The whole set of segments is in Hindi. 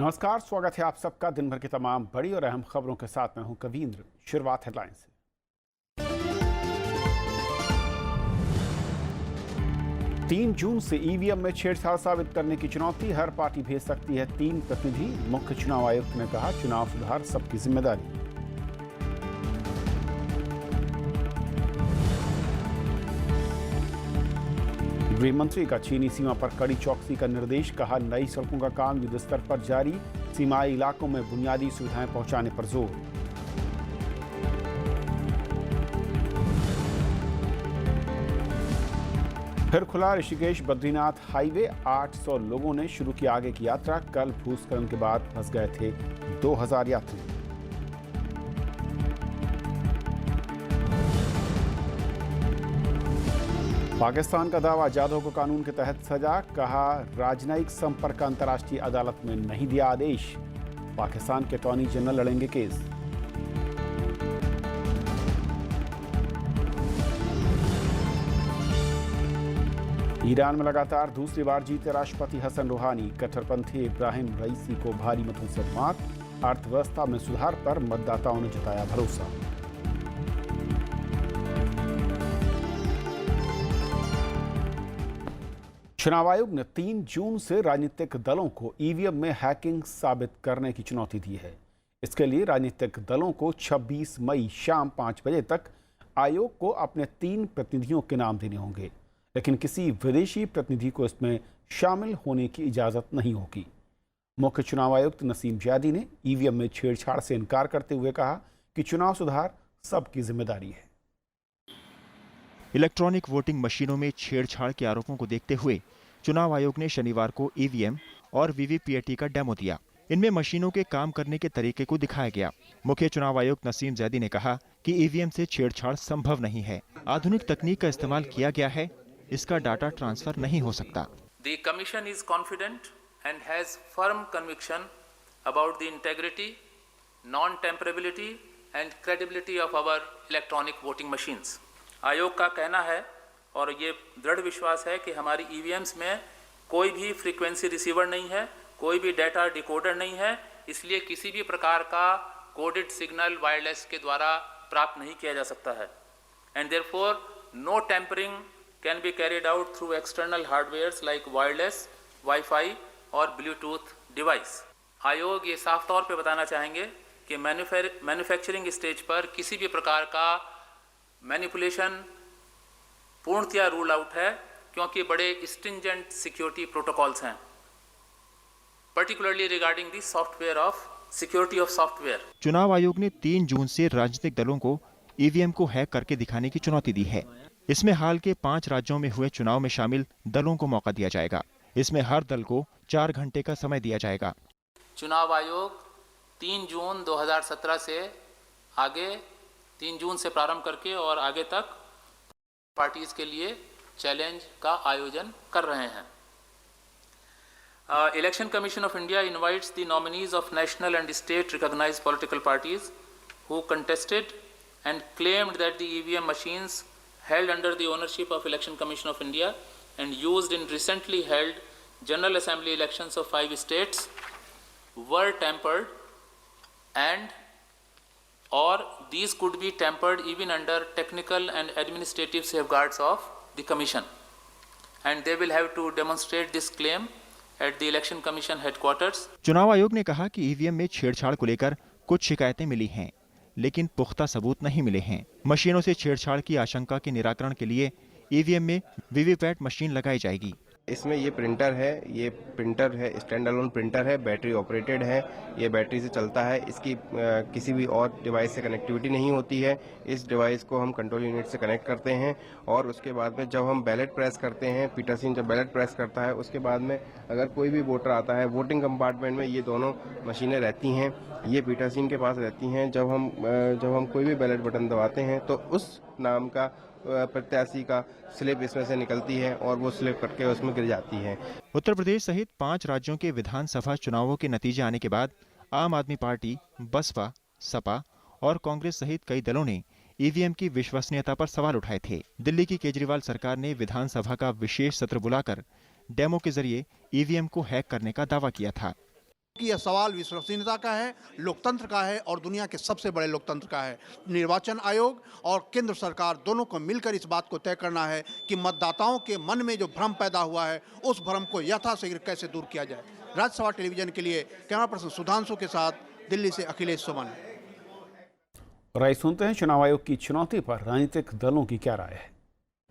नमस्कार, स्वागत है आप सबका दिन भर की तमाम बड़ी और अहम खबरों के साथ। मैं हूं कवींद्र। शुरुआत हेडलाइन से। 3 जून से ईवीएम में छेड़छाड़ साबित करने की चुनौती, हर पार्टी भेज सकती है 3 प्रतिनिधि। मुख्य चुनाव आयुक्त ने कहा, चुनाव सुधार सबकी जिम्मेदारी। गृह मंत्री का चीनी सीमा पर कड़ी चौकसी का निर्देश, कहा नई सड़कों का काम युद्ध स्तर पर जारी, सीमाई इलाकों में बुनियादी सुविधाएं पहुंचाने पर जोर। फिर खुला ऋषिकेश बद्रीनाथ हाईवे, 800 लोगों ने शुरू की आगे की यात्रा। कल भूस्खलन के बाद फंस गए थे 2000 यात्री। पाकिस्तान का दावा, जाधव को कानून के तहत सजा, कहा राजनयिक संपर्क का अंतर्राष्ट्रीय अदालत में नहीं दिया आदेश। पाकिस्तान के अटॉर्नी जनरल लड़ेंगे केस। ईरान में लगातार दूसरी बार जीते राष्ट्रपति हसन रूहानी, कट्टरपंथी इब्राहिम रईसी को भारी मतों से मात। अर्थव्यवस्था में सुधार पर मतदाताओं ने जताया भरोसा। चुनाव आयोग ने 3 जून से राजनीतिक दलों को ईवीएम में हैकिंग साबित करने की चुनौती दी है। इसके लिए राजनीतिक दलों को 26 मई शाम 5 बजे तक आयोग को अपने 3 प्रतिनिधियों के नाम देने होंगे, लेकिन किसी विदेशी प्रतिनिधि को इसमें शामिल होने की इजाज़त नहीं होगी। मुख्य चुनाव आयुक्त नसीम जैदी ने ईवीएम में छेड़छाड़ से इनकार करते हुए कहा कि चुनाव सुधार सबकी जिम्मेदारी है। इलेक्ट्रॉनिक वोटिंग मशीनों में छेड़छाड़ के आरोपों को देखते हुए चुनाव आयोग ने शनिवार को ईवीएम और वीवीपीएटी का डेमो दिया। इनमें मशीनों के काम करने के तरीके को दिखाया गया। मुख्य चुनाव आयुक्त नसीम जैदी ने कहा कि ईवीएम से छेड़छाड़ संभव नहीं है। आधुनिक तकनीक का इस्तेमाल किया गया है, इसका डाटा ट्रांसफर नहीं हो सकता। The Commission is confident and has firm conviction about the integrity, non-tamperability and credibility of our electronic voting machines. आयोग का कहना है और ये दृढ़ विश्वास है कि हमारी ईवीएम्स में कोई भी फ्रीक्वेंसी रिसीवर नहीं है, कोई भी डेटा डिकोडर नहीं है, इसलिए किसी भी प्रकार का कोडेड सिग्नल वायरलेस के द्वारा प्राप्त नहीं किया जा सकता है। And therefore no tampering can be carried out through external hardwares like wireless, wifi और ब्लूटूथ डिवाइस। आयोग ये साफ तौर पे बताना चाहेंगे कि मैन्युफैक्चरिंग स्टेज पर किसी भी प्रकार का मैनिपुलेशन पूर्णतया रूल आउट है, क्योंकि बड़े स्ट्रिंजेंट सिक्योरिटी प्रोटोकॉल्स हैं, particularly regarding the software of security of software. चुनाव आयोग ने 3 जून से राजनीतिक दलों को ईवीएम को हैक करके दिखाने की चुनौती दी है। इसमें हाल के 5 राज्यों में हुए चुनाव में शामिल दलों को मौका दिया जाएगा। इसमें हर दल को 4 घंटे का समय दिया जाएगा। चुनाव आयोग 3 जून 2017 से आगे 3 जून से प्रारंभ करके और आगे तक पार्टीज के लिए चैलेंज का आयोजन कर रहे हैं। Election commission of India invites the nominees of national and state recognised political parties who contested and claimed that the EVM machines held under the ownership of Election Commission of India and used in recently held General Assembly elections of 5 states were tampered and or these could be tampered even under technical and administrative safeguards of the Commission, and they will have to demonstrate this claim at the Election Commission headquarters. चुनाव आयोग ने कहा कि ईवीएम में छेड़छाड़ को लेकर कुछ शिकायतें मिली हैं, लेकिन पुख्ता सबूत नहीं मिले हैं। मशीनों से छेड़छाड़ की आशंका के निराकरण के लिए ईवीएम में वीवीपैट मशीन लगाई जाएगी। इसमें ये प्रिंटर है, स्टैंड अलोन प्रिंटर है, बैटरी ऑपरेटेड है, ये बैटरी से चलता है। इसकी किसी भी और डिवाइस से कनेक्टिविटी नहीं होती है। इस डिवाइस को हम कंट्रोल यूनिट से कनेक्ट करते हैं और उसके बाद में जब हम बैलेट प्रेस करते हैं, पीटरसन जब बैलेट प्रेस करता है, उसके बाद में अगर कोई भी वोटर आता है, वोटिंग कंपार्टमेंट में ये दोनों मशीनें रहती हैं, ये पीटरसन के पास रहती हैं। जब हम कोई भी बैलेट बटन दबाते हैं तो उस नाम का प्रत्याशी का स्लिप इसमें से निकलती है और वो स्लिप कटके उसमें गिर जाती है। उत्तर प्रदेश सहित 5 राज्यों के विधानसभा चुनावों के नतीजे आने के बाद आम आदमी पार्टी, बसपा, सपा और कांग्रेस सहित कई दलों ने ईवीएम की विश्वसनीयता पर सवाल उठाए थे। दिल्ली की केजरीवाल सरकार ने विधानसभा का विशेष सत्र बुलाकर डेमो के जरिए ईवीएम को हैक करने का दावा किया था। कि यह सवाल विश्वसनीयता का है, लोकतंत्र का है और दुनिया के सबसे बड़े लोकतंत्र का है। निर्वाचन आयोग और केंद्र सरकार दोनों को मिलकर इस बात को तय करना है कि मतदाताओं के मन में जो भ्रम पैदा हुआ है उस भ्रम को यथाशीघ्र कैसे दूर किया जाए। राज्यसभा टेलीविजन के लिए कैमरा पर्सन सुधांशु के साथ दिल्ली से अखिलेश सुमन। और आइए सुनते हैं चुनाव आयोग की चुनौती पर राजनीतिक दलों की क्या राय है।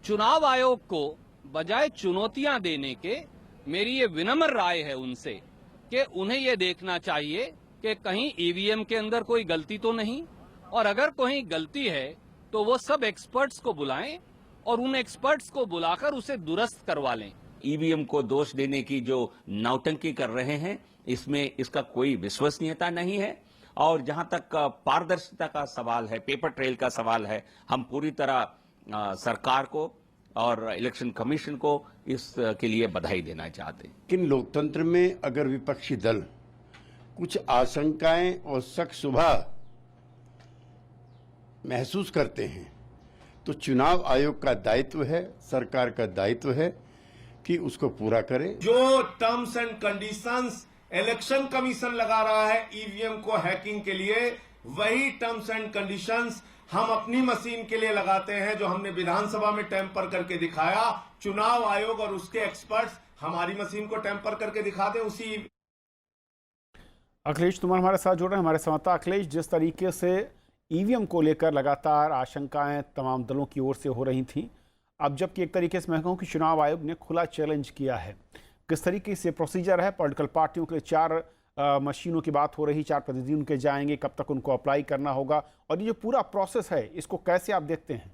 चुनाव आयोग को बजाय चुनौतियां देने के मेरी ये विनम्र राय है उनसे कि उन्हें ये देखना चाहिए कि कहीं ईवीएम के अंदर कोई गलती तो नहीं, और अगर कोई गलती है तो वो सब एक्सपर्ट्स को बुलाएं और उन एक्सपर्ट्स को बुलाकर उसे दुरुस्त करवा लें। ईवीएम को दोष देने की जो नौटंकी कर रहे हैं इसमें इसका कोई विश्वसनीयता नहीं है। और जहां तक पारदर्शिता का सवाल है, पेपर ट्रेल का सवाल है, हम पूरी तरह सरकार को और इलेक्शन कमीशन को इसके लिए बधाई देना चाहते हैं। लेकिन लोकतंत्र में अगर विपक्षी दल कुछ आशंकाएं और शक शुबह महसूस करते हैं तो चुनाव आयोग का दायित्व है, सरकार का दायित्व है कि उसको पूरा करे। जो terms and conditions election commission लगा रहा है ईवीएम को हैकिंग के लिए, वही टर्म्स एंड कंडीशंस हम अपनी मशीन के लिए लगाते हैं, जो हमने विधानसभा में टेम्पर करके दिखाया। चुनाव आयोग और उसके एक्सपर्ट्स हमारी मशीन को टेम्पर करके दिखा दें उसी। अखिलेश तुम हमारे साथ जुड़ रहे हैं, हमारे संवाददाता अखिलेश, जिस तरीके से ईवीएम को लेकर लगातार आशंकाएं तमाम दलों की ओर से हो रही थीं, अब जबकि एक तरीके से मैं कहूं कि चुनाव आयोग ने खुला चैलेंज किया है, किस तरीके से प्रोसीजर है? पॉलिटिकल पार्टियों के लिए 4 मशीनों की बात हो रही, 4 प्रतिनिधि उनके जाएंगे, कब तक उनको अप्लाई करना होगा, और ये जो पूरा प्रोसेस है इसको कैसे आप देखते हैं?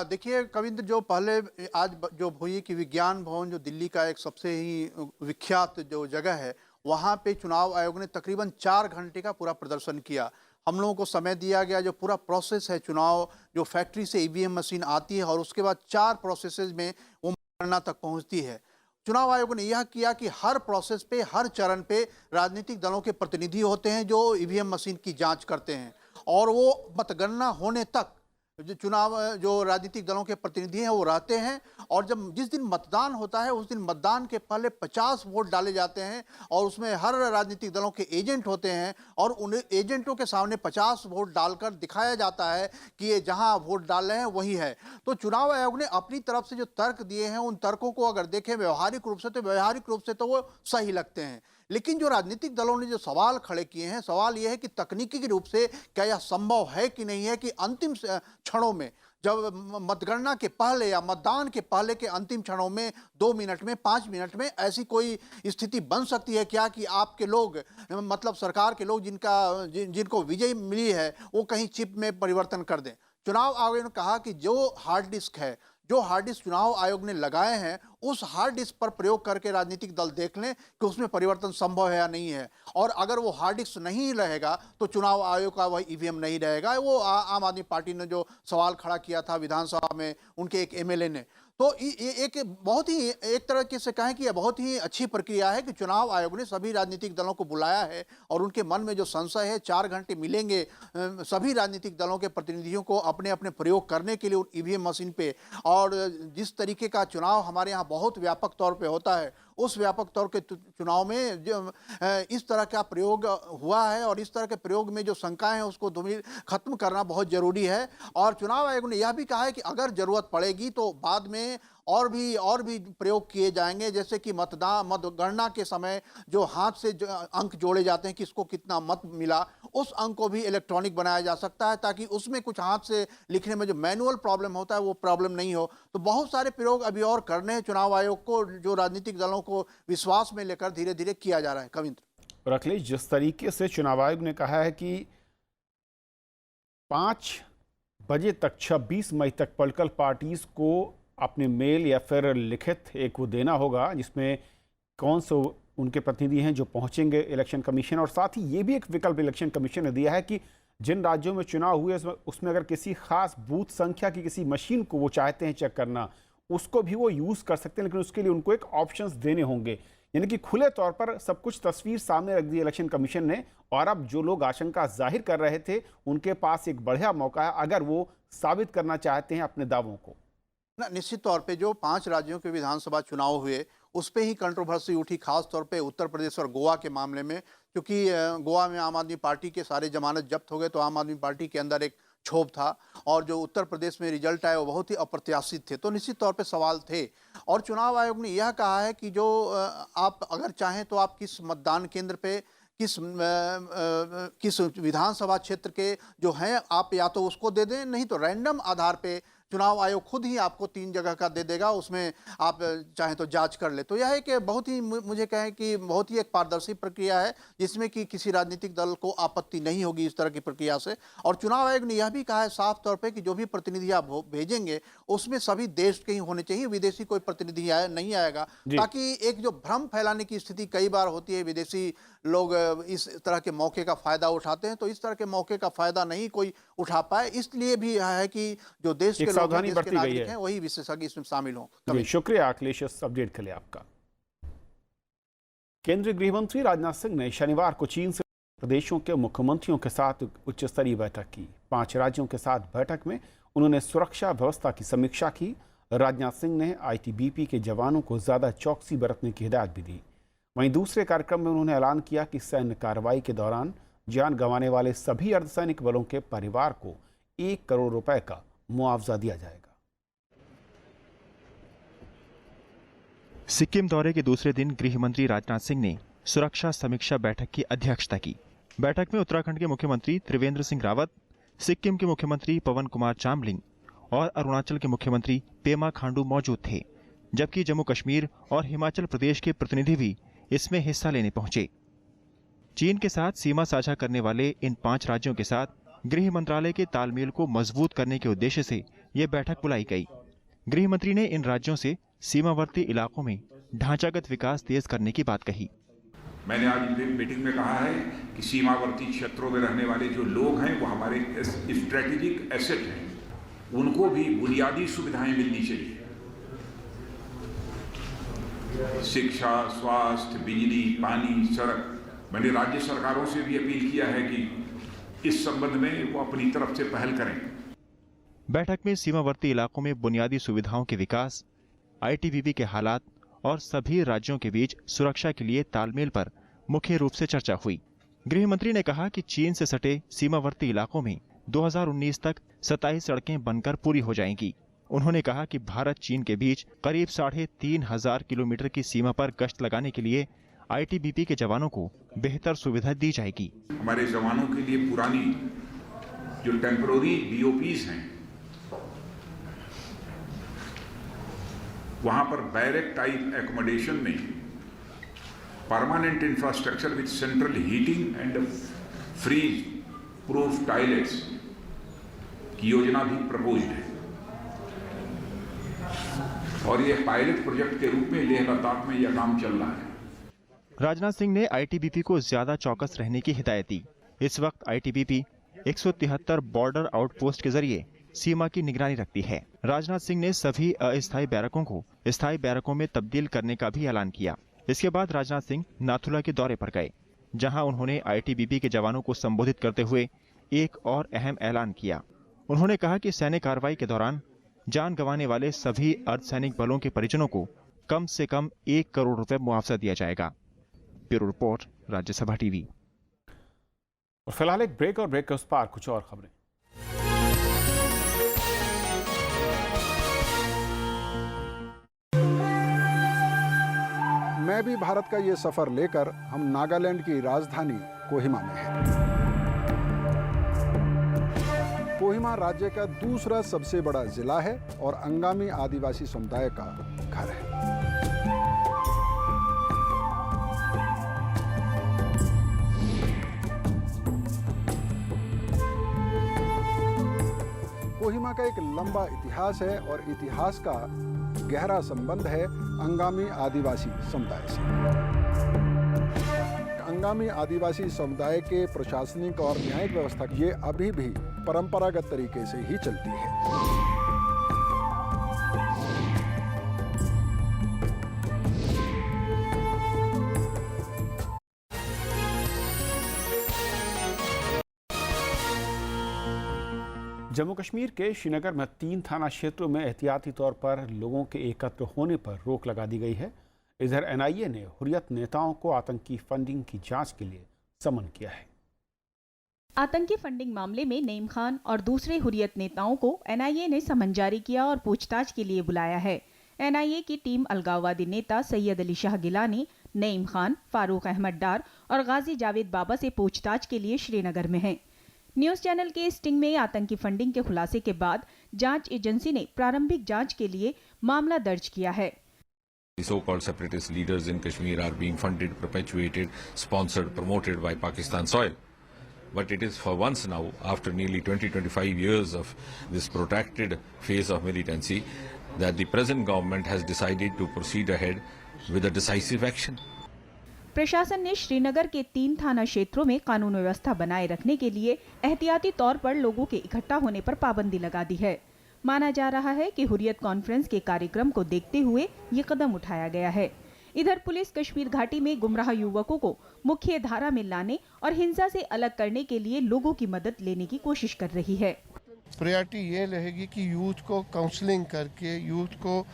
देखिए कविंद्र, जो पहले आज जो हुई कि विज्ञान भवन जो दिल्ली का एक सबसे ही विख्यात जो जगह है, वहाँ पे चुनाव आयोग ने तकरीबन 4 घंटे का पूरा प्रदर्शन किया। हम लोगों को समय दिया गया, जो पूरा प्रोसेस है चुनाव, जो फैक्ट्री से ईवीएम मशीन आती है और उसके बाद 4 प्रोसेसेस में वो मतगणना तक पहुँचती है। चुनाव आयोग ने यह किया कि हर प्रोसेस पे, हर चरण पे राजनीतिक दलों के प्रतिनिधि होते हैं जो ईवीएम मशीन की जांच करते हैं, और वो मतगणना होने तक जो राजनीतिक दलों के प्रतिनिधि हैं वो रहते हैं। और जब जिस दिन मतदान होता है उस दिन मतदान के पहले 50 वोट डाले जाते हैं और उसमें हर राजनीतिक दलों के एजेंट होते हैं, और उन एजेंटों के सामने 50 वोट डालकर दिखाया जाता है कि ये जहां वोट डाल रहे हैं वही है। तो चुनाव आयोग ने अपनी तरफ से जो तर्क दिए हैं, उन तर्कों को अगर देखें व्यवहारिक रूप से तो वो सही लगते हैं। लेकिन जो राजनीतिक दलों ने जो सवाल खड़े किए हैं, सवाल यह है कि तकनीकी रूप से क्या यह संभव है कि नहीं है कि अंतिम क्षणों में, जब मतगणना के पहले या मतदान के पहले के अंतिम क्षणों में 2 मिनट में, 5 मिनट में ऐसी कोई स्थिति बन सकती है क्या कि आपके लोग, मतलब सरकार के लोग जिनको विजय मिली है, वो कहीं चिप में परिवर्तन कर दें? चुनाव आयोग ने कहा कि जो हार्ड डिस्क है, जो हार्ड डिस्क चुनाव आयोग ने लगाए हैं, उस हार्ड डिस्क पर प्रयोग करके राजनीतिक दल देख लें कि उसमें परिवर्तन संभव है या नहीं है। और अगर वो हार्ड डिस्क नहीं रहेगा तो चुनाव आयोग का वह ईवीएम नहीं रहेगा। वो आम आदमी पार्टी ने जो सवाल खड़ा किया था विधानसभा में, उनके एक एमएलए ने, तो ये एक बहुत ही, एक तरह से कहें कि यह बहुत ही अच्छी प्रक्रिया है कि चुनाव आयोग ने सभी राजनीतिक दलों को बुलाया है और उनके मन में जो संशय है, 4 घंटे मिलेंगे सभी राजनीतिक दलों के प्रतिनिधियों को अपने अपने प्रयोग करने के लिए ईवीएम मशीन पे। और जिस तरीके का चुनाव हमारे यहाँ बहुत व्यापक तौर पे होता है, उस व्यापक तौर के चुनाव में जो इस तरह का प्रयोग हुआ है और इस तरह के प्रयोग में जो शंकाएं हैं उसको खत्म करना बहुत जरूरी है। और चुनाव आयोग ने यह भी कहा है कि अगर जरूरत पड़ेगी तो बाद में और भी प्रयोग किए जाएंगे, जैसे कि मतगणना के समय जो हाथ से अंक जोड़े जाते हैं, किसको कितना मत मिला, उस अंक को भी इलेक्ट्रॉनिक बनाया जा सकता है ताकि उसमें कुछ हाथ से लिखने में जो मैनुअल प्रॉब्लम होता है वो प्रॉब्लम नहीं हो। तो बहुत सारे प्रयोग अभी और करने हैं चुनाव आयोग को, जो राजनीतिक दलों को विश्वास में लेकर धीरे धीरे किया जा रहा है। कविंद्र और अखिलेश, जिस तरीके से चुनाव आयोग ने कहा है कि 5 बजे तक 26 मई तक पॉलिटिकल पार्टीज को अपने मेल या फिर लिखित एक वो देना होगा जिसमें कौन से उनके प्रतिनिधि हैं जो पहुंचेंगे इलेक्शन कमीशन, और साथ ही ये भी एक विकल्प इलेक्शन कमीशन ने दिया है कि जिन राज्यों में चुनाव हुए उसमें अगर किसी खास बूथ संख्या की किसी मशीन को वो चाहते हैं चेक करना, उसको भी वो यूज़ कर सकते हैं, लेकिन उसके लिए उनको एक ऑप्शंस देने होंगे। यानी कि खुले तौर पर सब कुछ तस्वीर सामने रख दी इलेक्शन कमीशन ने, और अब जो लोग आशंका जाहिर कर रहे थे उनके पास एक बढ़िया मौका है अगर वो साबित करना चाहते हैं अपने दावों को। निश्चित तौर पे जो 5 राज्यों के विधानसभा चुनाव हुए उस पर ही कंट्रोवर्सी उठी, खास तौर पे उत्तर प्रदेश और गोवा के मामले में, क्योंकि गोवा में आम आदमी पार्टी के सारे जमानत जब्त हो गए, तो आम आदमी पार्टी के अंदर एक क्षोभ था, और जो उत्तर प्रदेश में रिजल्ट आए वो बहुत ही अप्रत्याशित थे, तो निश्चित तौर पे सवाल थे। और चुनाव आयोग ने यह कहा है कि जो आप अगर चाहें तो आप किस मतदान केंद्र पे किस विधानसभा क्षेत्र के जो हैं आप या तो उसको दे दें, नहीं तो रैंडम आधार पे चुनाव आयोग खुद ही आपको 3 जगह का दे देगा, उसमें आप चाहें तो जांच कर ले। तो यह एक बहुत ही मुझे कहें कि बहुत ही एक पारदर्शी प्रक्रिया है, जिसमें कि किसी राजनीतिक दल को आपत्ति नहीं होगी इस तरह की प्रक्रिया से। और चुनाव आयोग ने यह भी कहा है साफ तौर पे कि जो भी प्रतिनिधि आप भेजेंगे उसमें सभी देश के ही होने चाहिए, विदेशी कोई प्रतिनिधि नहीं आएगा, ताकि एक जो भ्रम फैलाने की स्थिति कई बार होती है, विदेशी लोग इस तरह के मौके का फायदा उठाते हैं, तो इस तरह के मौके का फायदा नहीं कोई उठा पाए, इसलिए भी यह है कि जो देश के सावधानी बरती गई है, वही विशेषज्ञ इसमें शामिल हों। जी, शुक्रिया अखिलेश इस अपडेट के लिए आपका। केंद्रीय गृह मंत्री राजनाथ सिंह ने शनिवार को चीन से प्रदेशों के मुख्यमंत्रियों के साथ उच्च स्तरीय बैठक की। 5 राज्यों के साथ बैठक में उन्होंने सुरक्षा व्यवस्था की समीक्षा की। राजनाथ सिंह ने आईटीबीपी के जवानों को ज्यादा चौकसी बरतने की हिदायत भी दी। वहीं दूसरे कार्यक्रम में उन्होंने ऐलान किया कि सैन्य कार्रवाई के दौरान जान गंवाने वाले सभी अर्धसैनिक बलों के परिवार को 1 करोड़ रुपए का मुआवजा दिया जाएगा। सिक्किम दौरे के दूसरे दिन गृह मंत्री राजनाथ सिंह ने सुरक्षा समीक्षा बैठक की अध्यक्षता की। बैठक में उत्तराखंड के मुख्यमंत्री त्रिवेंद्र सिंह रावत, सिक्किम के मुख्यमंत्री पवन कुमार चामलिंग और अरुणाचल के मुख्यमंत्री पेमा खांडू मौजूद थे, जबकि जम्मू कश्मीर और हिमाचल प्रदेश के प्रतिनिधि भी इसमें हिस्सा लेने पहुंचे। चीन के साथ सीमा साझा करने वाले इन 5 राज्यों के साथ गृह मंत्रालय के तालमेल को मजबूत करने के उद्देश्य से ये बैठक बुलाई गई। गृह मंत्री ने इन राज्यों से सीमावर्ती इलाकों में ढांचागत विकास तेज करने की बात कही। मैंने आज मीटिंग में कहा है कि सीमावर्ती क्षेत्रों में रहने वाले जो लोग हैं वो हमारे स्ट्रेटेजिक एसेट हैं, उनको भी बुनियादी सुविधाएं मिलनी चाहिए। शिक्षा, स्वास्थ्य, बिजली, पानी, सड़क। मैंने राज्य सरकारों से भी अपील किया है कि इस संबंध में वो अपनी तरफ से पहल करें। बैठक में सीमावर्ती इलाकों में बुनियादी सुविधाओं के विकास, आईटीबीपी के हालात और सभी राज्यों के बीच सुरक्षा के लिए तालमेल पर मुख्य रूप से चर्चा हुई। गृह मंत्री ने कहा कि चीन से सटे सीमावर्ती इलाकों में 2019 तक 27 सड़कें बनकर पूरी हो जाएंगी। उन्होंने कहा कि भारत चीन के बीच करीब 3,500 किलोमीटर की सीमा पर गश्त लगाने के लिए आईटीबीपी के जवानों को बेहतर सुविधा दी जाएगी। हमारे जवानों के लिए पुरानी जो टेम्पररी बीओपीज हैं, वहां पर बैरक टाइप एकोमोडेशन में permanent infrastructure with central heating and freeze proof toilets की योजना भी प्रपोज्ड है, और ये पायलट प्रोजेक्ट के रूप में लेह लद्दाख में यह काम चल रहा है। राजनाथ सिंह ने आईटीबीपी को ज्यादा चौकस रहने की हिदायत दी। इस वक्त आईटीबीपी 173 बॉर्डर आउटपोस्ट के जरिए सीमा की निगरानी रखती है। राजनाथ सिंह ने सभी अस्थायी बैरकों को स्थायी बैरकों में तब्दील करने का भी ऐलान किया। इसके बाद राजनाथ सिंह नाथुला के दौरे पर गए, जहां उन्होंने आईटीबीपी के जवानों को संबोधित करते हुए एक और अहम ऐलान किया। उन्होंने कहा कि सैन्य कार्रवाई के दौरान जान गंवाने वाले सभी अर्धसैनिक बलों के परिजनों को कम से कम 1 करोड़ रुपए मुआवजा दिया जाएगा। Bureau report, Rajya Sabha TV. और फिलहाल एक ब्रेक, और ब्रेक के उस पार कुछ और खबरें। मैं भी भारत का ये सफर लेकर हम नागालैंड की राजधानी कोहिमा में हैं। कोहिमा राज्य का दूसरा सबसे बड़ा जिला है और अंगामी आदिवासी समुदाय का घर है। कोहिमा का एक लंबा इतिहास है और इतिहास का गहरा संबंध है अंगामी आदिवासी समुदाय से। अंगामी आदिवासी समुदाय के प्रशासनिक और न्यायिक व्यवस्था ये अभी भी परंपरागत तरीके से ही चलती है। जम्मू कश्मीर के श्रीनगर में 3 थाना क्षेत्रों में एहतियाती तौर पर लोगों के एकत्र होने पर रोक लगा दी गई है। इधर एनआईए ने हुर्रियत नेताओं को आतंकी फंडिंग की जांच के लिए समन किया है। आतंकी फंडिंग मामले में नईम खान और दूसरे हुर्रियत नेताओं को एनआईए ने समन जारी किया और पूछताछ के लिए बुलाया है। एनआईए की टीम अलगाववादी नेता सैयद अली शाह गिलानी, नईम खान, फारूक अहमद डार और गाजी जावेद बाबा से पूछताछ के लिए श्रीनगर में है। न्यूज चैनल के स्टिंग में आतंकी फंडिंग के खुलासे के बाद जांच एजेंसी ने प्रारंभिक जांच के लिए मामला दर्ज किया है। The so-called separatist leaders in Kashmir are being funded, perpetuated, sponsored, promoted by Pakistan soil. But it is for once now, after nearly 20-25 years of this protracted phase of militancy, that the present government has decided to proceed ahead with a decisive action. प्रशासन ने श्रीनगर के 3 थाना क्षेत्रों में कानून व्यवस्था बनाए रखने के लिए एहतियाती तौर पर लोगों के इकट्ठा होने पर पाबंदी लगा दी है। माना जा रहा है कि हुर्रियत कॉन्फ्रेंस के कार्यक्रम को देखते हुए ये कदम उठाया गया है। इधर पुलिस कश्मीर घाटी में गुमराह युवकों को मुख्य धारा में लाने और हिंसा से अलग करने के लिए लोगों की मदद लेने की कोशिश कर रही है। प्रायोरिटी ये रहेगी कि यूथ को काउंसलिंग करके, यूथ को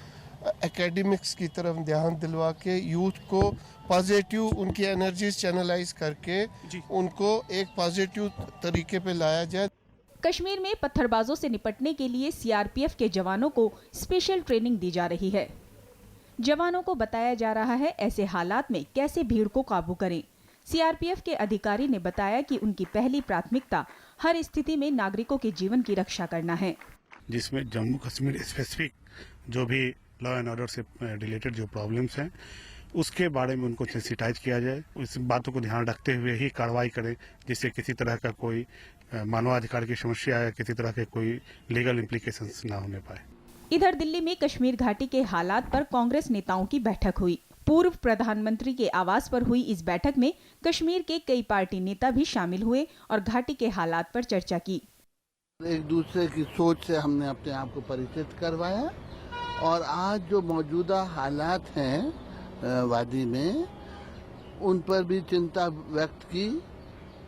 एकेडमिक्स की तरफ ध्यान दिलवा के, यूथ को पॉजिटिव उनकी एनर्जीज चैनलाइज करके उनको एक पॉजिटिव तरीके पे लाया जाए। कश्मीर में पत्थरबाजों से निपटने के लिए सीआरपीएफ के जवानों को स्पेशल ट्रेनिंग दी जा रही है। जवानों को बताया जा रहा है ऐसे हालात में कैसे भीड़ को काबू करें। सीआरपीएफ के अधिकारी ने बताया कि उनकी पहली प्राथमिकता हर स्थिति में नागरिकों के जीवन की रक्षा करना है, जिसमें जम्मू कश्मीर स्पेसिफिक जो भी लॉ एंड ऑर्डर से रिलेटेड जो प्रॉब्लम्स हैं उसके बारे में उनको सेंसिटाइज किया जाए। उस बातों को ध्यान रखते हुए ही कार्रवाई करें, जिससे किसी तरह का कोई मानवाधिकार की समस्या या किसी तरह के कोई लीगल इम्प्लीकेशंस ना होने पाए। इधर दिल्ली में कश्मीर घाटी के हालात पर कांग्रेस नेताओं की बैठक हुई। पूर्व प्रधानमंत्री के आवास पर हुई इस बैठक में कश्मीर के कई पार्टी नेता भी शामिल हुए और घाटी के हालात पर चर्चा की। एक दूसरे की सोच से हमने अपने आप को परिचित करवाया और आज जो मौजूदा हालात हैं वादी में, उन पर भी चिंता व्यक्त की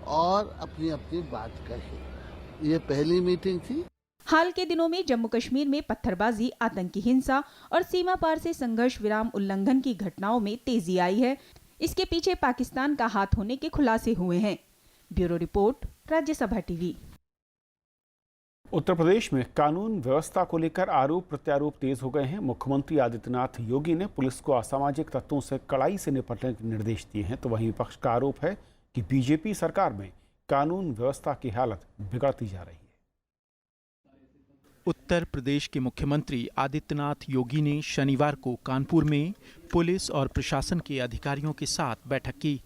और अपनी अपनी बात कही। ये पहली मीटिंग थी। हाल के दिनों में जम्मू कश्मीर में पत्थरबाजी, आतंकी हिंसा और सीमा पार से संघर्ष विराम उल्लंघन की घटनाओं में तेजी आई है। इसके पीछे पाकिस्तान का हाथ होने के खुलासे हुए हैं। Bureau report, Rajya Sabha TV. Uttar Pradesh में कानून व्यवस्था को लेकर आरोप प्रत्यारोप तेज हो गए हैं। मुख्यमंत्री आदित्यनाथ योगी ने पुलिस को असामाजिक तत्वों से कड़ाई से निपटने के निर्देश दिए हैं, तो वहीं विपक्ष का आरोप है कि बीजेपी सरकार में कानून व्यवस्था की हालत बिगड़ती जा रही है। उत्तर प्रदेश के मुख्यमंत्री आदित्यनाथ योगी ने शनिवार को कानपुर में पुलिस और प्रशासन के अधिकारियों के साथ बैठक की।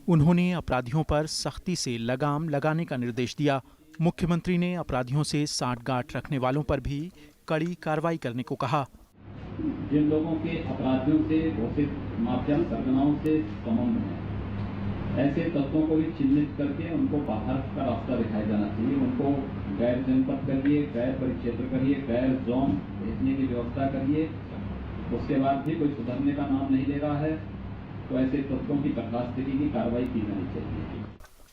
उन्होंने अपराधियों पर सख्ती से लगाम लगाने का निर्देश दिया। मुख्यमंत्री ने अपराधियों से सांठगांठ रखने वालों पर भी कड़ी कार्रवाई करने को कहा। जिन लोगों के अपराधियों से, घोषित माफिया सरगनाओं से संबंध है, ऐसे तत्वों को भी चिन्हित करके उनको बाहर का रास्ता दिखाया जाना चाहिए। उनको गैर जनपद करिए, गैर परिक्षेत्र करिए, गैर जोन भेजने की व्यवस्था करिए। उसके बाद भी कोई सुधरने का नाम नहीं ले रहा है तो ऐसे तत्वों की बर्खास्तगी की कार्रवाई की जानी चाहिए।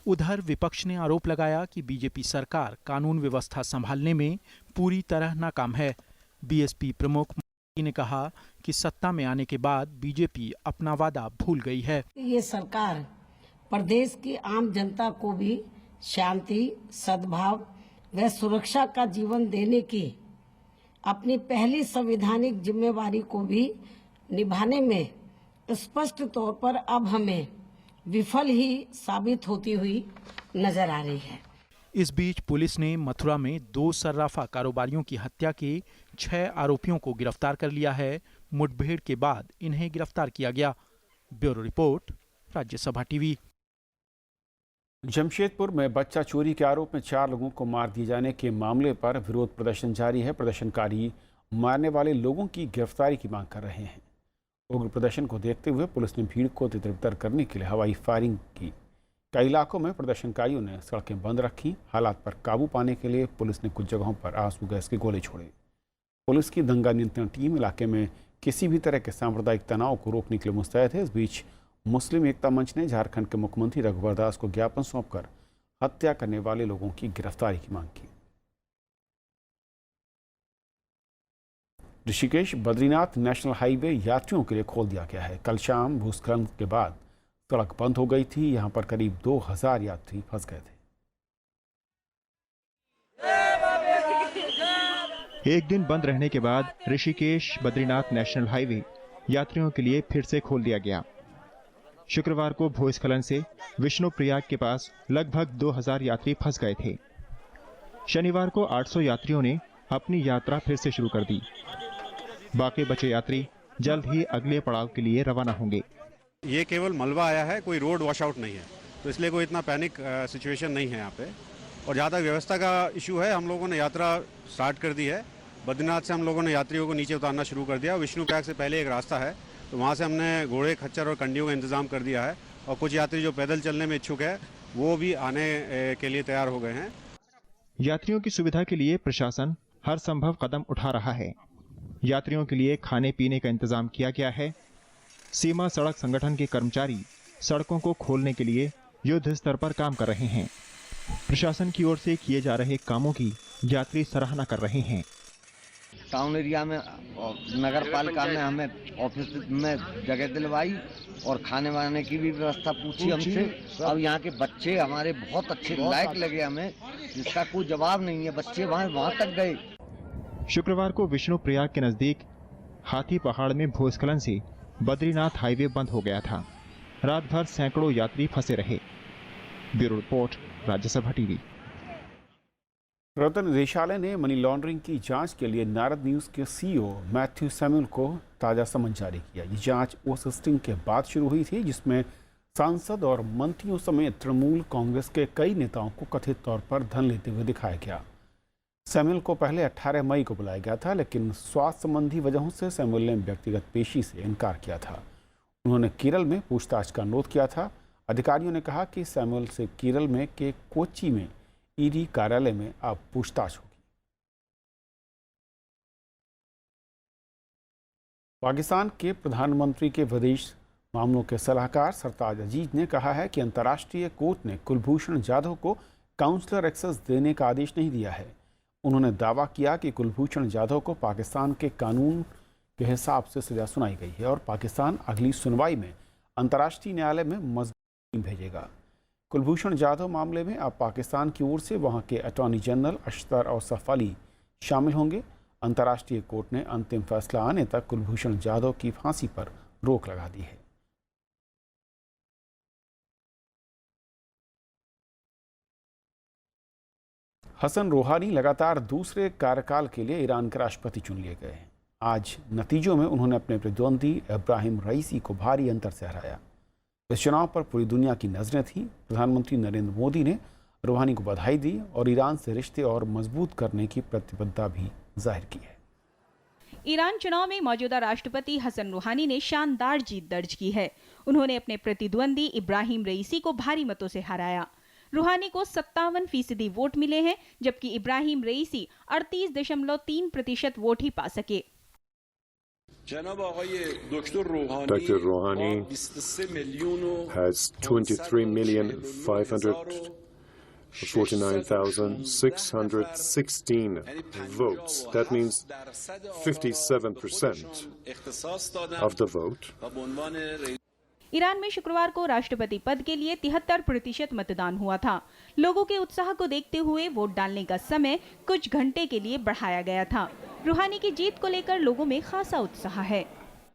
उधर विपक्ष ने आरोप लगाया कि बीजेपी सरकार कानून व्यवस्था संभालने में पूरी तरह नाकाम है। बीएसपी प्रमुख ने कहा कि सत्ता में आने के बाद बीजेपी अपना वादा भूल गई है। ये सरकार प्रदेश की आम जनता को भी शांति, सद्भाव व सुरक्षा का जीवन देने की अपनी पहली संवैधानिक जिम्मेवारी को भी निभाने में स्पष्ट तौर पर अब हमें विफल ही साबित होती हुई नजर आ रही है। इस बीच पुलिस ने मथुरा में 2 सर्राफा कारोबारियों की हत्या के 6 आरोपियों को गिरफ्तार कर लिया है। मुठभेड़ के बाद इन्हें गिरफ्तार किया गया। Bureau report, Rajya Sabha TV. Jamshedpur में बच्चा चोरी के आरोप में 4 लोगों को मार दिए जाने के मामले पर विरोध प्रदर्शन जारी है। प्रदर्शनकारी मारने वाले लोगों की गिरफ्तारी की मांग कर रहे हैं। उग्र प्रदर्शन को देखते हुए पुलिस ने भीड़ को तितर-बितर करने के लिए हवाई फायरिंग की। कई इलाकों में प्रदर्शनकारियों ने सड़कें बंद रखी। हालात पर काबू पाने के लिए पुलिस ने कुछ जगहों पर आंसू गैस के गोले छोड़े। पुलिस की दंगा नियंत्रण टीम इलाके में किसी भी तरह के सांप्रदायिक तनाव को रोकने के लिए मुस्तैद है। इस बीच मुस्लिम एकता मंच ने झारखंड के मुख्यमंत्री रघुवर दास को ज्ञापन सौंपकर हत्या करने वाले लोगों की गिरफ्तारी की मांग की। ऋषिकेश बद्रीनाथ नेशनल हाईवे यात्रियों के लिए खोल दिया गया है। कल शाम भूस्खलन के बाद सड़क बंद हो गई थी। यहां पर करीब 2000 यात्री फंस गए थे। एक दिन बंद रहने के बाद ऋषिकेश बद्रीनाथ नेशनल हाईवे यात्रियों के लिए फिर से खोल दिया गया। शुक्रवार को भूस्खलन से विष्णुप्रयाग के पास लगभग 2000 यात्री फंस गए थे। शनिवार को 800 यात्रियों ने अपनी यात्रा फिर से शुरू कर दी। बाकी बचे यात्री जल्द ही अगले पड़ाव के लिए रवाना होंगे। ये केवल मलबा आया है, कोई रोड वॉश आउट नहीं है, तो इसलिए कोई इतना पैनिक सिचुएशन नहीं है यहाँ पे। और जहाँ तक व्यवस्था का इशू है, हम लोगों ने यात्रा स्टार्ट कर दी है। बद्रीनाथ से हम लोगों ने यात्रियों को नीचे उतारना शुरू कर दिया। विष्णुप्रयाग से पहले एक रास्ता है, तो वहाँ से हमने घोड़े, खच्चर और कंडियों का इंतजाम कर दिया है। और कुछ यात्री जो पैदल चलने में इच्छुक है, वो भी आने के लिए तैयार हो गए हैं। यात्रियों की सुविधा के लिए प्रशासन हर संभव कदम उठा रहा है। यात्रियों के लिए खाने पीने का इंतजाम किया गया है। सीमा सड़क संगठन के कर्मचारी सड़कों को खोलने के लिए युद्ध स्तर पर काम कर रहे हैं। प्रशासन की ओर से किए जा रहे कामों की यात्री सराहना कर रहे हैं। टाउन एरिया में नगर पालिका में हमें ऑफिस में जगह दिलवाई और खाने वाने की भी व्यवस्था पूछी हमसे। अब यहाँ के बच्चे हमारे बहुत अच्छे लायक लगे हमें, जिसका कोई जवाब नहीं है। बच्चे वहाँ तक गए। शुक्रवार को विष्णुप्रयाग के नजदीक हाथी पहाड़ में भूस्खलन से बद्रीनाथ हाईवे बंद हो गया था। रात भर सैकड़ों यात्री फंसे रहे। Bureau report, Rajya Sabha TV. प्रवर्तन निदेशालय ने मनी लॉन्ड्रिंग की जांच के लिए नारद न्यूज के सीईओ मैथ्यू सैमुअल को ताज़ा समन जारी किया। ये जांच उस स्टिंग के बाद शुरू हुई थी जिसमें सांसद और मंत्रियों समेत तृणमूल कांग्रेस के कई नेताओं को कथित तौर पर धन लेते हुए दिखाया गया। सैमुअल को पहले 18 मई को बुलाया गया था, लेकिन स्वास्थ्य संबंधी वजहों से सैमुअल ने व्यक्तिगत पेशी से इनकार किया था। उन्होंने केरल में पूछताछ का अनुरोध किया था। अधिकारियों ने कहा कि सैमुअल से केरल में के कोच्चि में ईडी कार्यालय में अब पूछताछ होगी। पाकिस्तान के प्रधानमंत्री के विदेश मामलों के सलाहकार सरताज अजीज ने कहा है कि अंतर्राष्ट्रीय कोर्ट ने कुलभूषण जाधव को काउंसलर एक्सेस देने का आदेश नहीं दिया है। उन्होंने दावा किया कि कुलभूषण जाधव को पाकिस्तान के कानून के हिसाब से सजा सुनाई गई है और पाकिस्तान अगली सुनवाई में अंतर्राष्ट्रीय न्यायालय में मजबूत भेजेगा। कुलभूषण जाधव मामले में अब पाकिस्तान की ओर से वहां के अटॉर्नी जनरल अशतर औसफ अली शामिल होंगे। अंतर्राष्ट्रीय कोर्ट ने अंतिम फैसला आने तक कुलभूषण जाधव की फांसी पर रोक लगा दी है। हसन रूहानी लगातार दूसरे कार्यकाल के लिए ईरान के राष्ट्रपति चुन लिए गए हैं। आज नतीजों में उन्होंने अपने प्रतिद्वंदी इब्राहिम रईसी को भारी अंतर से हराया। इस चुनाव पर पूरी दुनिया की नजरें थीं। प्रधानमंत्री नरेंद्र मोदी ने रूहानी को बधाई दी और ईरान से रिश्ते और मजबूत करने की प्रतिबद्धता भी जाहिर की है। ईरान चुनाव में मौजूदा राष्ट्रपति हसन रूहानी ने शानदार जीत दर्ज की है। उन्होंने अपने प्रतिद्वंदी इब्राहिम रईसी को भारी मतों से हराया। रूहानी को 57% वोट मिले हैं, जबकि इब्राहिम रईसी 38.3% वोट ही पा सके। Dr. Rouhani has 23,549,616 votes. That means 57% of the vote. Iran में शुक्रवार को राष्ट्रपति पद के लिए 73% मतदान हुआ था। लोगों के उत्साह को देखते हुए वोट डालने का समय कुछ घंटे के लिए बढ़ाया गया था। रूहानी की जीत को लेकर लोगों में खासा उत्साह है।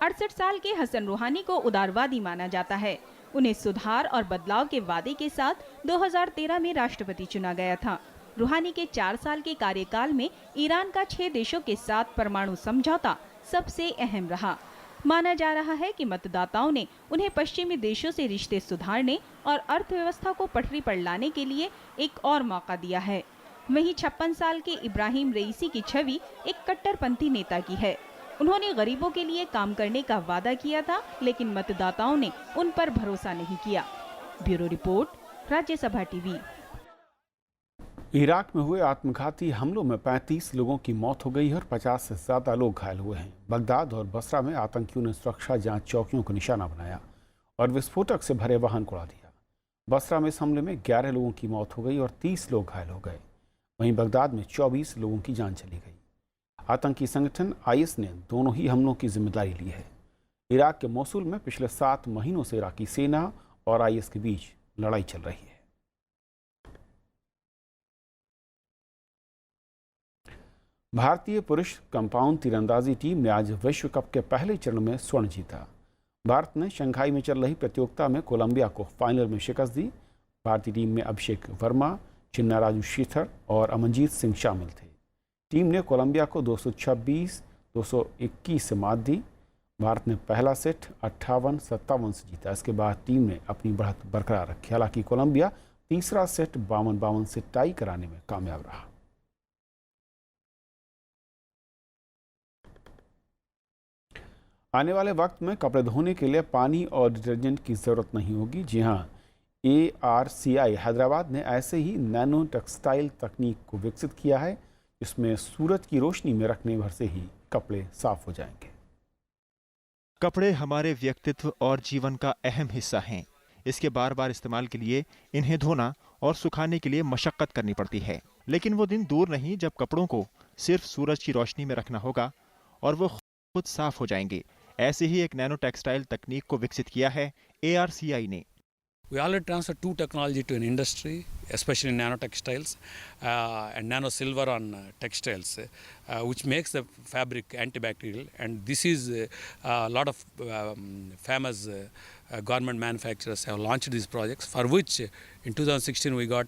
68 साल के हसन रूहानी को उदारवादी माना जाता है। उन्हें सुधार और बदलाव के वादे के साथ 2013 में राष्ट्रपति चुना गया था। रूहानी के 4 साल के कार्यकाल में ईरान का 6 देशों के साथ परमाणु समझौता सबसे अहम रहा। माना जा रहा है कि मतदाताओं ने उन्हें पश्चिमी देशों से रिश्ते सुधारने और अर्थव्यवस्था को पटरी पर लाने के लिए एक और मौका दिया है। वहीं 56 साल के इब्राहिम रईसी की छवि एक कट्टरपंथी नेता की है। उन्होंने गरीबों के लिए काम करने का वादा किया था, लेकिन मतदाताओं ने उन पर भरोसा नहीं किया। Bureau report, Rajya Sabha TV. Iraq में हुए आत्मघाती हमलों में 35 लोगों की मौत हो गई है और 50 से ज़्यादा लोग घायल हुए हैं। बगदाद और बसरा में आतंकियों ने सुरक्षा जांच चौकियों को निशाना बनाया और विस्फोटक से भरे वाहन को उड़ा दिया। बसरा में इस हमले में 11 लोगों की मौत हो गई और 30 लोग घायल हो गए। वहीं बगदाद में 24 लोगों की जान चली गई। आतंकी संगठन IS ने दोनों ही हमलों की जिम्मेदारी ली है। इराक के मोसुल में पिछले 7 महीनों से इराकी सेना और IS के बीच लड़ाई चल रही है। भारतीय पुरुष कंपाउंड तीरंदाजी टीम ने आज विश्व कप के पहले चरण में स्वर्ण जीता। भारत ने शंघाई में चल रही प्रतियोगिता में कोलंबिया को फाइनल में शिकस्त दी। भारतीय टीम में अभिषेक वर्मा, चिन्नाराजू श्रीधर और अमनजीत सिंह शामिल थे। टीम ने कोलंबिया को 226-221 से मात दी। भारत ने पहला सेट 58-57 से जीता। इसके बाद टीम ने अपनी बढ़त बरकरार रखी। हालांकि कोलंबिया तीसरा सेट 52-52 से टाई कराने में कामयाब रहा। आने वाले वक्त में कपड़े धोने के लिए पानी और डिटर्जेंट की ज़रूरत नहीं होगी। जी हाँ, ARCI हैदराबाद ने ऐसे ही नैनो टेक्सटाइल तकनीक को विकसित किया है, जिसमें सूरज की रोशनी में रखने भर से ही कपड़े साफ हो जाएंगे। कपड़े हमारे व्यक्तित्व और जीवन का अहम हिस्सा हैं। इसके बार बार इस्तेमाल के लिए इन्हें धोना और सुखाने के लिए मशक्कत करनी पड़ती है। लेकिन वो दिन दूर नहीं जब कपड़ों को सिर्फ सूरज की रोशनी में रखना होगा और वो खुद साफ हो जाएंगे। ऐसे ही एक नैनो टेक्सटाइल तकनीक को विकसित किया है ARCI ने। We already transferred 2 technology to an industry, especially nanotextiles and nano silver on textiles, which makes the fabric antibacterial. And this is a lot of famous garment manufacturers have launched these projects, for which in 2016 we got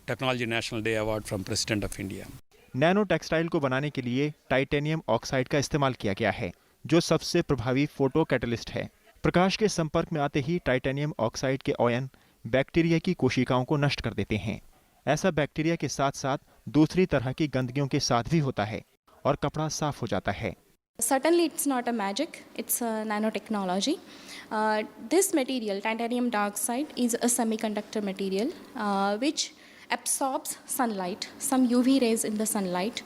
Technology National Day Award from President of India. Nano textile को बनाने के लिए टाइटेनियम ऑक्साइड का इस्तेमाल किया गया है, जो सबसे प्रभावी फोटो कैटलिस्ट है। प्रकाश के संपर्क में आते ही टाइटेनियम ऑक्साइड के आयन बैक्टीरिया की कोशिकाओं को नष्ट कर देते हैं। ऐसा बैक्टीरिया के साथ साथ दूसरी तरह की गंदगियों के साथ भी होता है और कपड़ा साफ हो जाता है। Certainly it's not a magic, it's a nanotechnology. This material, titanium dioxide, is a semiconductor material which absorbs sunlight, some UV rays in the sunlight,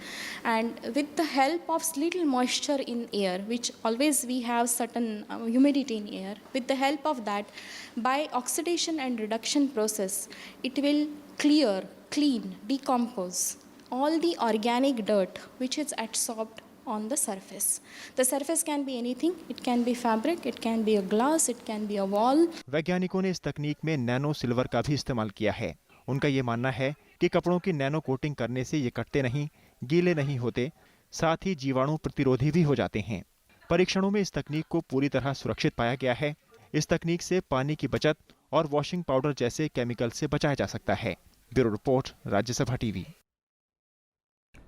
and with the help of little moisture in air, which always we have certain humidity in air, with the help of that, by oxidation and reduction process, it will clear, clean, decompose all the organic dirt which is absorbed on the surface. The surface can be anything, it can be fabric, it can be a glass, it can be a wall. वैज्ञानिकों ने इस तकनीक में नैनो सिल्वर का भी इस्तेमाल किया है। उनका ये मानना है कि कपड़ों की नैनो कोटिंग करने से ये कटते नहीं, गीले नहीं होते, साथ ही जीवाणु प्रतिरोधी भी हो जाते हैं। परीक्षणों में इस तकनीक को पूरी तरह सुरक्षित पाया गया है। इस तकनीक से पानी की बचत और वॉशिंग पाउडर जैसे केमिकल से बचाया जा सकता है। Bureau report, Rajya Sabha TV.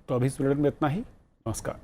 तो अभी इस बुलेटिन में इतना ही। नमस्कार।